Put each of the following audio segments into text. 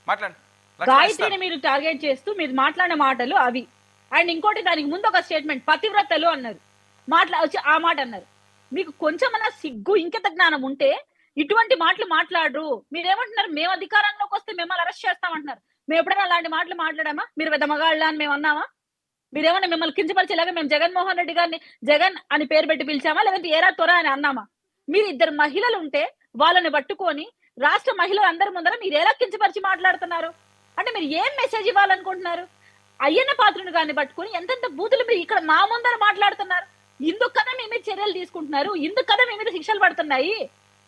మాట్లాడండి. గాయత్రిని మీరు టార్గెట్ చేస్తూ మీరు మాట్లాడిన మాటలు అవి. అండ్ ఇంకోటి దానికి ముందు ఒక స్టేట్మెంట్ పతివ్రతలు అన్నారు, ఆ మాట అన్నారు. మీకు కొంచెమన్నా సిగ్గు ఇంకెంత జ్ఞానం ఉంటే ఇటువంటి మాటలు మాట్లాడరు. మీరేమంటున్నారు, మేము అధికారంలోకి వస్తే మిమ్మల్ని అరెస్ట్ చేస్తామంటున్నారు. మేము ఎప్పుడైనా అలాంటి మాటలు మాట్లాడామా? మీరు పెద్ద మగాళ్ళ అని మేము అన్నామా? మీరేమన్నా మిమ్మల్ని కించపరిచేలాగా మేము జగన్మోహన్ రెడ్డి గారిని జగన్ అని పేరు పెట్టి పిలిచామా, లేదంటే ఏరా త్వర అని అన్నామా? మీరు ఇద్దరు మహిళలు ఉంటే వాళ్ళని పట్టుకొని రాష్ట్ర మహిళలు అందరి ముందర మీరు ఎలా కించపరిచి మాట్లాడుతున్నారు? అంటే మీరు ఏం మెసేజ్ ఇవ్వాలనుకుంటున్నారు? అయ్యన్న పాత్రుని గారిని పట్టుకొని ఎంతెంత బూతులు మీరు ఇక్కడ మా ముందర మాట్లాడుతున్నారు. ఇందుకు కదా మీ మీద చర్యలు తీసుకుంటున్నారు, ఇందుకు కదా మీ మీద శిక్షలు పడుతున్నాయి.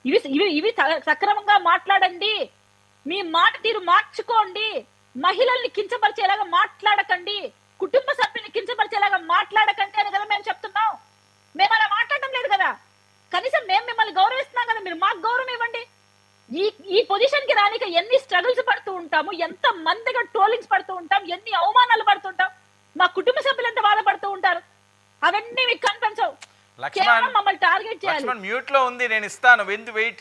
ఇవి ఇవి ఇవి సక్రమంగా మాట్లాడండి, మీ మాట తీరు మార్చుకోండి, మహిళల్ని కించపరిచేలాగా మాట్లాడకండి, కుటుంబ సభ్యుల్ని కించపరిచేలాగా మాట్లాడకండి అని కదా మేము చెప్తున్నాం. మేము అలా మాట్లాడటం లేదు కదా. కనీసం మేము మిమ్మల్ని గౌరవిస్తున్నాం కదా, మీరు మాకు గౌరవం ఇవ్వండి. ఈ పొజిషన్ కి రానిక ఎన్ని స్ట్రగుల్స్ పడుతూ ఉంటాము, ఎంత మందిగా ట్రోలింగ్స్ పడుతూ ఉంటాం, ఎన్ని అవమానాలు పడుతుంటాం, మా కుటుంబ సభ్యులు ఎంత బాధపడుతూ ఉంటారు. అవన్నీ మీకు కనిపించవు. కేవలం మమ్మల్ని టార్గెట్ చేయాలి. మ్యూట్ లో ఉంది, నేను ఇస్తాను. వెయిట్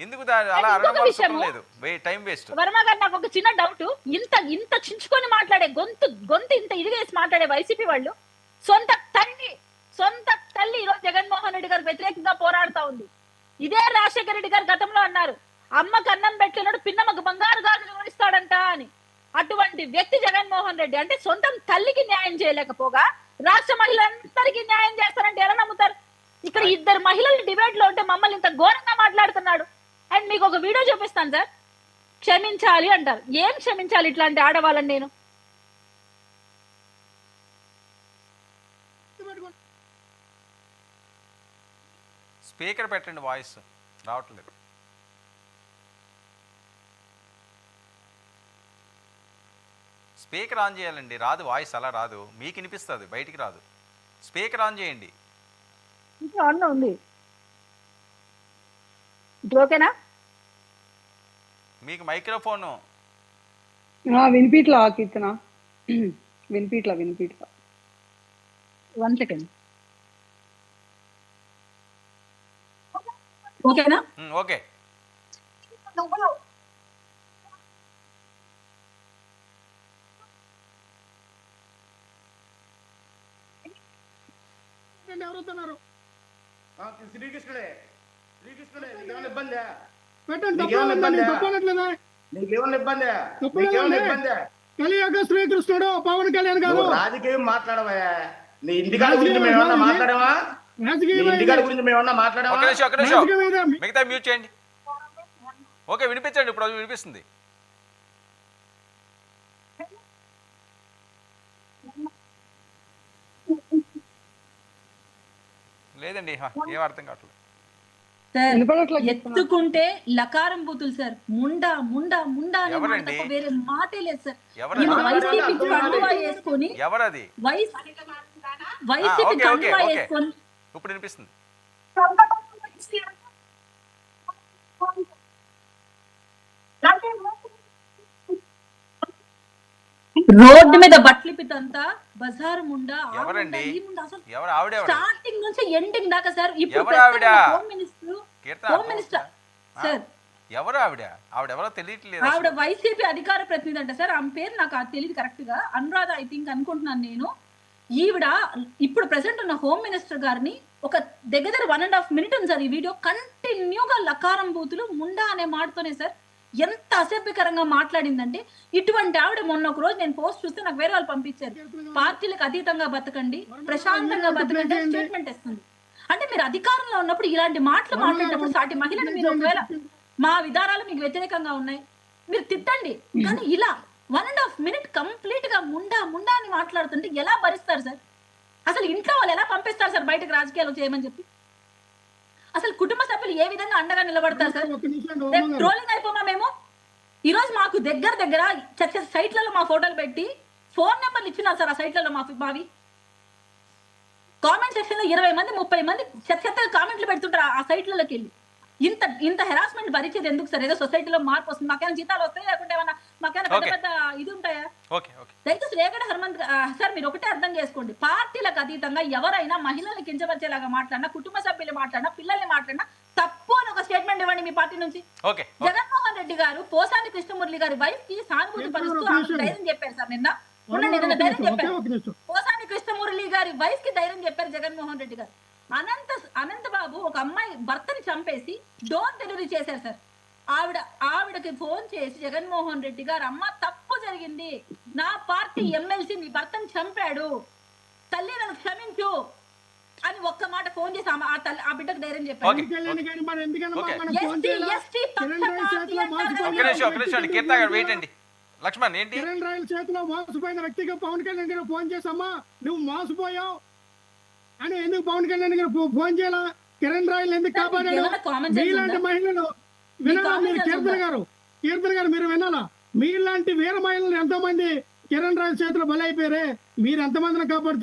ఎందుకు అలా అరవడం లేదు, టైం వేస్ట్. వర్మ గారు, నాకు ఒక చిన్న డౌట్. ఇంత చించుకొని మాట్లాడే గొంతు ఇంత ఇదిగేసి మాట్లాడే వైసీపీ వాళ్ళు సొంత తల్లి ఈరోజు జగన్మోహన్ రెడ్డి గారికి వ్యతిరేకంగా పోరాడుతా ఉంది. ఇదే రాజశేఖర రెడ్డి గారు గతంలో అన్నారు, అమ్మకు అన్నం పెట్టినాడు పిన్నమ్మకు బంగారు గాజులు ఇస్తాడంట అని. అటువంటి వ్యక్తి జగన్మోహన్ రెడ్డి. అంటే సొంతం తల్లికి న్యాయం చేయలేకపోగా రాష్ట్ర మహిళలందరికీ న్యాయం చేస్తారంటే ఎలా నమ్ముతారు? ఇక్కడ ఇద్దరు మహిళలు డిబేట్ లో ఉంటే మమ్మల్ని ఇంత ఘోరంగా మాట్లాడుతున్నాడు. అండ్ మీకు ఒక వీడియో చూపిస్తాను సార్. క్షమించాలి అంటారు. ఏం క్షమించాలి ఇట్లాంటి ఆడవాళ్ళని? నేను స్పీకర్ పెట్టండి, వాయిస్ రావట్లేదు. స్పీకర్ ఆన్ చేయాలండి, రాదు వాయిస్, అలా రాదు. మీకు వినిపిస్తుంది, బయటికి రాదు. స్పీకర్ ఆన్ చేయండి. ఉంది, ఓకేనా? మీకు మైక్రోఫోన్ వినిపిట్లా కీర్తన, వినిపిట్లా. 1 సెకండ్. ఓకేనా? ఓకే. శ్రీకృష్ణుడే శ్రీకృష్ణుడు పవన్ కళ్యాణ్ గారు రాజకీయం మాట్లాడవా? నీ ఇంటికాడ గురించి మేమన్నా మాట్లాడమా? ఇంటికాడ గురించి మేమన్నా మాట్లాడమా? మిగతా మ్యూట్ చేయండి. ఓకే, వినిపించండి. ఇప్పుడు అది వినిపిస్తుంది. లేదండి, ఏం అర్థం కావట్లేదు. ఎత్తుకుంటే లకారం బూతులు సార్. ముండా ముండా ముండా అనే మాట తప్ప వేరే మాటే లేదు సార్. వైసీపీ కండువా వేసుకొని, ఎవరది? వైసీపీ కండువా వేసుకొని ఇప్పుడు వినిపిస్తుంది. రోడ్డు మీద బట్లిపితంతా బజారు ముండా. ఎవరండి? స్టార్టింగ్ నుంచి ఎండింగ్ దాకా సార్. ఇప్పుడు హోమ్ మినిస్టర్ సార్. ఎవరు ఆవిడ? ఆవిడెవరో తెలియట్లేదు. ఆవిడ వైసీపీ అధికార ప్రతినిధి అంట సార్. ఆమె పేరు నాకు తెలియదు కరెక్ట్ గా. అనురాధ ఐ థింక్ అనుకుంటున్నాను నేను. ఈవిడ ఇప్పుడు ప్రెసెంట్ ఉన్న హోమ్ మినిస్టర్ గారిని ఒక దగ్గర 1.5 minute ఉంది సార్ ఈ వీడియో. కంటిన్యూగా లకారం బూతులు ముండా అనే మాటతోనే సార్ ఎంత అసభ్యకరంగా మాట్లాడిందంటే, ఇటువంటి ఆవిడ మొన్న ఒక రోజు నేను పోస్ట్ చూస్తే నాకు వేరే వాళ్ళు పంపించారు, పార్టీలకు అతీతంగా బతకండి, ప్రశాంతంగా బతకండి స్టేట్మెంట్ ఇస్తుంది. అంటే మీరు అధికారంలో ఉన్నప్పుడు ఇలాంటి మాటలు మాట్లాడినప్పుడు సాటి మహిళను మీరు ఒకవేళ మా విధానాలు మీకు వ్యతిరేకంగా ఉన్నాయి మీరు తిట్టండి, కానీ ఇలా 1.5 minute కంప్లీట్ గా ముండా ముండా అని మాట్లాడుతుంటే ఎలా భరిస్తారు సార్? అసలు ఇంట్లో వాళ్ళు ఎలా పంపిస్తారు సార్ బయటకు రాజకీయాలు చేయమని చెప్పి? అసలు కుటుంబ సభ్యులు ఏ విధంగా అండగా నిలబడతారు సార్? ట్రోలింగ్ అయిపోమా మేము? ఈ రోజు మాకు దగ్గర సైట్లలో మా ఫోటోలు పెట్టి ఫోన్ నెంబర్లు ఇచ్చినారు సార్. ఆ సైట్లలో మావి కామెంట్ సెక్షన్ లో 20 మంది 30 మంది చెత్తగా కామెంట్లు పెడుతుంటారు ఆ సైట్లలోకి వెళ్ళి. ఇంత హెరాస్మెంట్ భరించేది ఎందుకు సార్? ఏదో సొసైటీలో మార్పు వస్తుంది, మాకైనా జీతాలు వస్తాయి, లేకుంటే ఏమన్నా మాకైనా పెద్ద ఇది ఉంటాయా? దయచేసి రేగడ హనుమంత్ సార్ మీరు ఒకటే అర్థం చేసుకోండి, పార్టీలకు అతీతంగా ఎవరైనా మహిళల్ని కించపరిచేలాగా మాట్లాడినా, కుటుంబ సభ్యులు మాట్లాడినా, పిల్లల్ని మాట్లాడినా తప్పు అని ఒక స్టేట్మెంట్ ఇవ్వండి మీ పార్టీ నుంచి. జగన్మోహన్ రెడ్డి రెడ్డి గారు పోసాని కృష్ణమురళి గారి వైఫ్ కి సానుభూతి పరుస్తూ ఆమెకు ధైర్యం చెప్పారు సార్ నిన్న. ఉండండి, నిన్న ధైర్యం చెప్పారు. పోసాని కృష్ణమురళి గారి వైఫ్ కి ధైర్యం చెప్పారు జగన్మోహన్ రెడ్డి గారు. అనంత బాబు ఒక అమ్మాయి భర్తని చంపేసి డోర్ డెలివరీ చేశారు సార్. ఆవిడకి ఫోన్ చేసి జగన్మోహన్ రెడ్డి గారు, అమ్మ తప్పు జరిగింది, నా పార్టీ ఎమ్మెల్సీ నీ భర్తని చంపాడు, తల్లి నన్ను క్షమించు అని ఒక్క మాట ఫోన్ చేసి ఆ బిడ్డకు ధైర్యం చెప్పారు. ఒక్క నిమిషం కీర్తన గారు వెయిట్ అండి. లక్ష్మణ్ ఏంటి? కిరణ్ రాయల్ చేతిలో మోసపోయిన వ్యక్తిగా పవన్ కళ్యాణ్ గారు ఫోన్ చేసమ్మా నువ్వు మోసపోయావు అని ఎందుకు పవన్ కళ్యాణ్ గారు ఫోన్ చేయాలా? కిరణ్ రాయల్ ఎందుకు కాపాడాడు? మీలాంటి మహిళలు వినాలా? మీరు కీర్తన గారు మీరు వినాలా? మీలాంటి వీర మహిళలు ఎంతో మంది కిరణ్ రాయల్ చేతిలో బలైపోయారే, మీరు ఎంతమందిని కాపాడుతున్నారు?